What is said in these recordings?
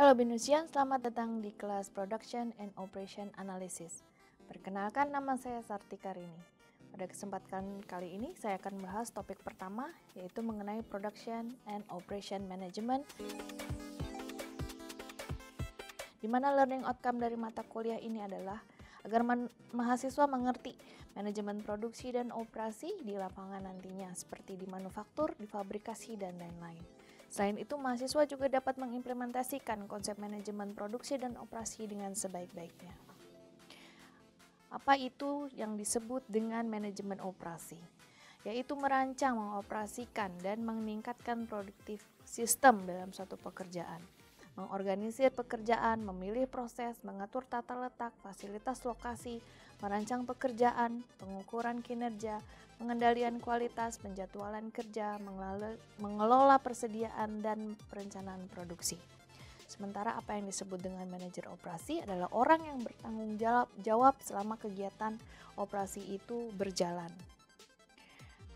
Halo Binusian, selamat datang di kelas Production and Operation Analysis. Perkenalkan, nama saya Sartika Rini. Pada kesempatan kali ini saya akan membahas topik pertama, yaitu mengenai Production and Operation Management, di mana learning outcome dari mata kuliah ini adalah agar mahasiswa mengerti manajemen produksi dan operasi di lapangan nantinya, seperti di manufaktur, di fabrikasi, dan lain-lain. Selain itu, mahasiswa juga dapat mengimplementasikan konsep manajemen produksi dan operasi dengan sebaik-baiknya. Apa itu yang disebut dengan manajemen operasi? Yaitu merancang, mengoperasikan, dan meningkatkan produktif sistem dalam suatu pekerjaan. Mengorganisir pekerjaan, memilih proses, mengatur tata letak, fasilitas lokasi, merancang pekerjaan, pengukuran kinerja, pengendalian kualitas, penjadwalan kerja, mengelola persediaan, dan perencanaan produksi. Sementara apa yang disebut dengan manajer operasi adalah orang yang bertanggung jawab selama kegiatan operasi itu berjalan.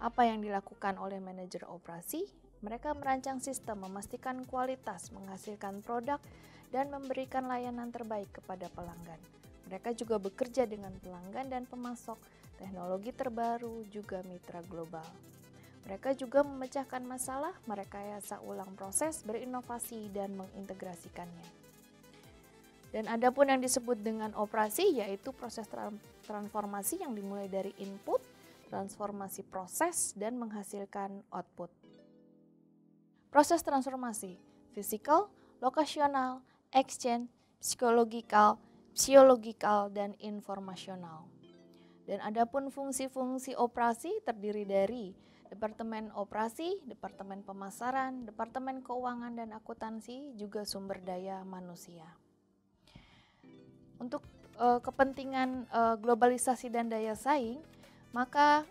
Apa yang dilakukan oleh manajer operasi? Mereka merancang sistem, memastikan kualitas, menghasilkan produk, dan memberikan layanan terbaik kepada pelanggan. Mereka juga bekerja dengan pelanggan dan pemasok, teknologi terbaru, juga mitra global. Mereka juga memecahkan masalah, merekayasa ulang proses, berinovasi, dan mengintegrasikannya. Dan ada pun yang disebut dengan operasi, yaitu proses transformasi yang dimulai dari input, transformasi proses, dan menghasilkan output. Proses transformasi, physical, lokasional, exchange, psikological, dan informasional. Dan adapun fungsi-fungsi operasi terdiri dari Departemen Operasi, Departemen Pemasaran, Departemen Keuangan dan Akuntansi, juga sumber daya manusia. Untuk kepentingan globalisasi dan daya saing, maka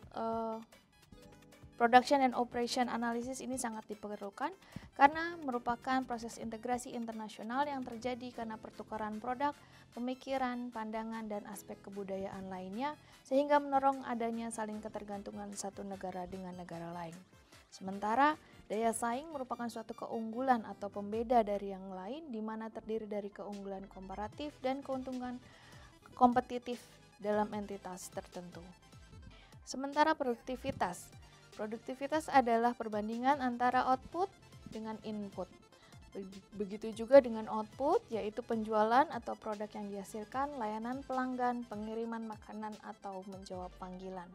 Production and Operation Analysis ini sangat diperlukan karena merupakan proses integrasi internasional yang terjadi karena pertukaran produk, pemikiran, pandangan, dan aspek kebudayaan lainnya, sehingga mendorong adanya saling ketergantungan satu negara dengan negara lain. Sementara daya saing merupakan suatu keunggulan atau pembeda dari yang lain, di mana terdiri dari keunggulan komparatif dan keuntungan kompetitif dalam entitas tertentu. Sementara Produktivitas adalah perbandingan antara output dengan input. Begitu juga dengan output, yaitu penjualan atau produk yang dihasilkan, layanan pelanggan, pengiriman makanan, atau menjawab panggilan.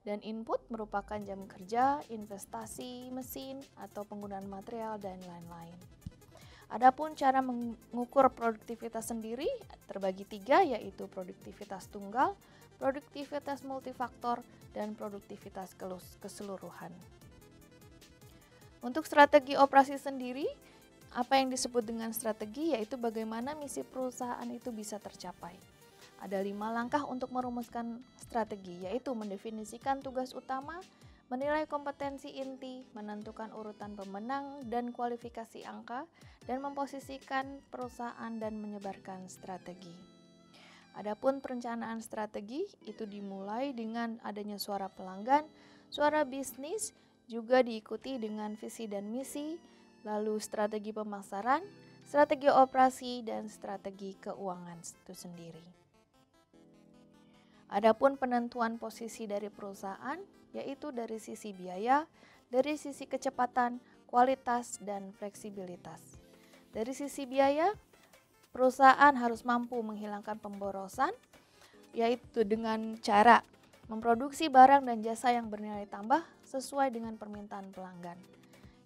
Dan input merupakan jam kerja, investasi, mesin, atau penggunaan material, dan lain-lain. Adapun cara mengukur produktivitas sendiri terbagi 3, yaitu produktivitas tunggal, produktivitas multifaktor, dan produktivitas keseluruhan. Untuk strategi operasi sendiri, apa yang disebut dengan strategi yaitu bagaimana misi perusahaan itu bisa tercapai. Ada 5 langkah untuk merumuskan strategi, yaitu mendefinisikan tugas utama, menilai kompetensi inti, menentukan urutan pemenang dan kualifikasi angka, dan memposisikan perusahaan dan menyebarkan strategi. Adapun perencanaan strategi itu dimulai dengan adanya suara pelanggan, suara bisnis, juga diikuti dengan visi dan misi, lalu strategi pemasaran, strategi operasi, dan strategi keuangan itu sendiri. Adapun penentuan posisi dari perusahaan, yaitu dari sisi biaya, dari sisi kecepatan, kualitas, dan fleksibilitas. Dari sisi biaya, perusahaan harus mampu menghilangkan pemborosan, yaitu dengan cara memproduksi barang dan jasa yang bernilai tambah sesuai dengan permintaan pelanggan.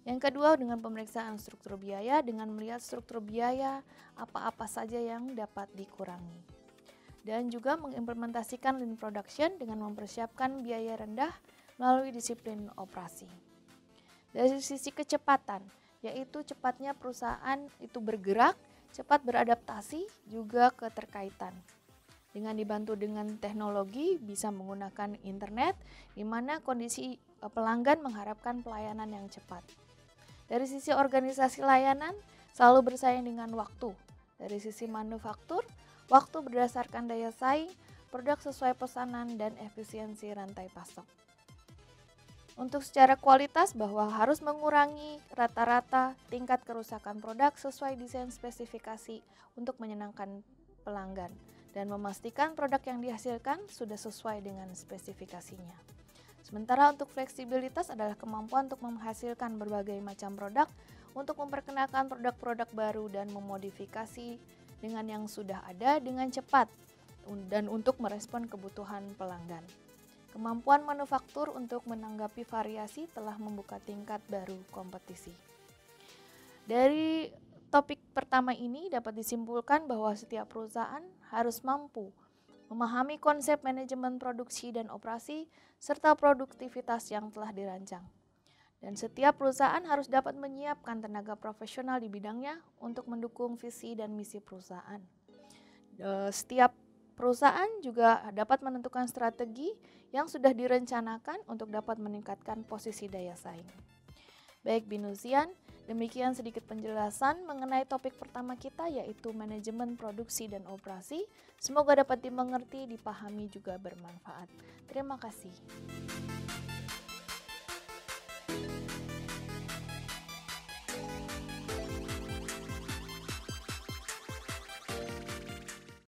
Yang kedua, dengan pemeriksaan struktur biaya, dengan melihat struktur biaya apa-apa saja yang dapat dikurangi. Dan juga mengimplementasikan lean production dengan mempersiapkan biaya rendah melalui disiplin operasi. Dari sisi kecepatan, yaitu cepatnya perusahaan itu bergerak, cepat beradaptasi, juga keterkaitan. Dengan dibantu dengan teknologi, bisa menggunakan internet, di mana kondisi pelanggan mengharapkan pelayanan yang cepat. Dari sisi organisasi layanan, selalu bersaing dengan waktu. Dari sisi manufaktur, waktu berdasarkan daya saing, produk sesuai pesanan, dan efisiensi rantai pasok. Untuk secara kualitas bahwa harus mengurangi rata-rata tingkat kerusakan produk sesuai desain spesifikasi untuk menyenangkan pelanggan dan memastikan produk yang dihasilkan sudah sesuai dengan spesifikasinya. Sementara untuk fleksibilitas adalah kemampuan untuk menghasilkan berbagai macam produk untuk memperkenalkan produk-produk baru dan memodifikasi dengan yang sudah ada dengan cepat dan untuk merespon kebutuhan pelanggan. Kemampuan manufaktur untuk menanggapi variasi telah membuka tingkat baru kompetisi. Dari topik pertama ini dapat disimpulkan bahwa setiap perusahaan harus mampu memahami konsep manajemen produksi dan operasi serta produktivitas yang telah dirancang. Dan setiap perusahaan harus dapat menyiapkan tenaga profesional di bidangnya untuk mendukung visi dan misi perusahaan. Setiap perusahaan juga dapat menentukan strategi yang sudah direncanakan untuk dapat meningkatkan posisi daya saing. Baik Binusian, demikian sedikit penjelasan mengenai topik pertama kita yaitu manajemen produksi dan operasi. Semoga dapat dimengerti, dipahami juga bermanfaat. Terima kasih.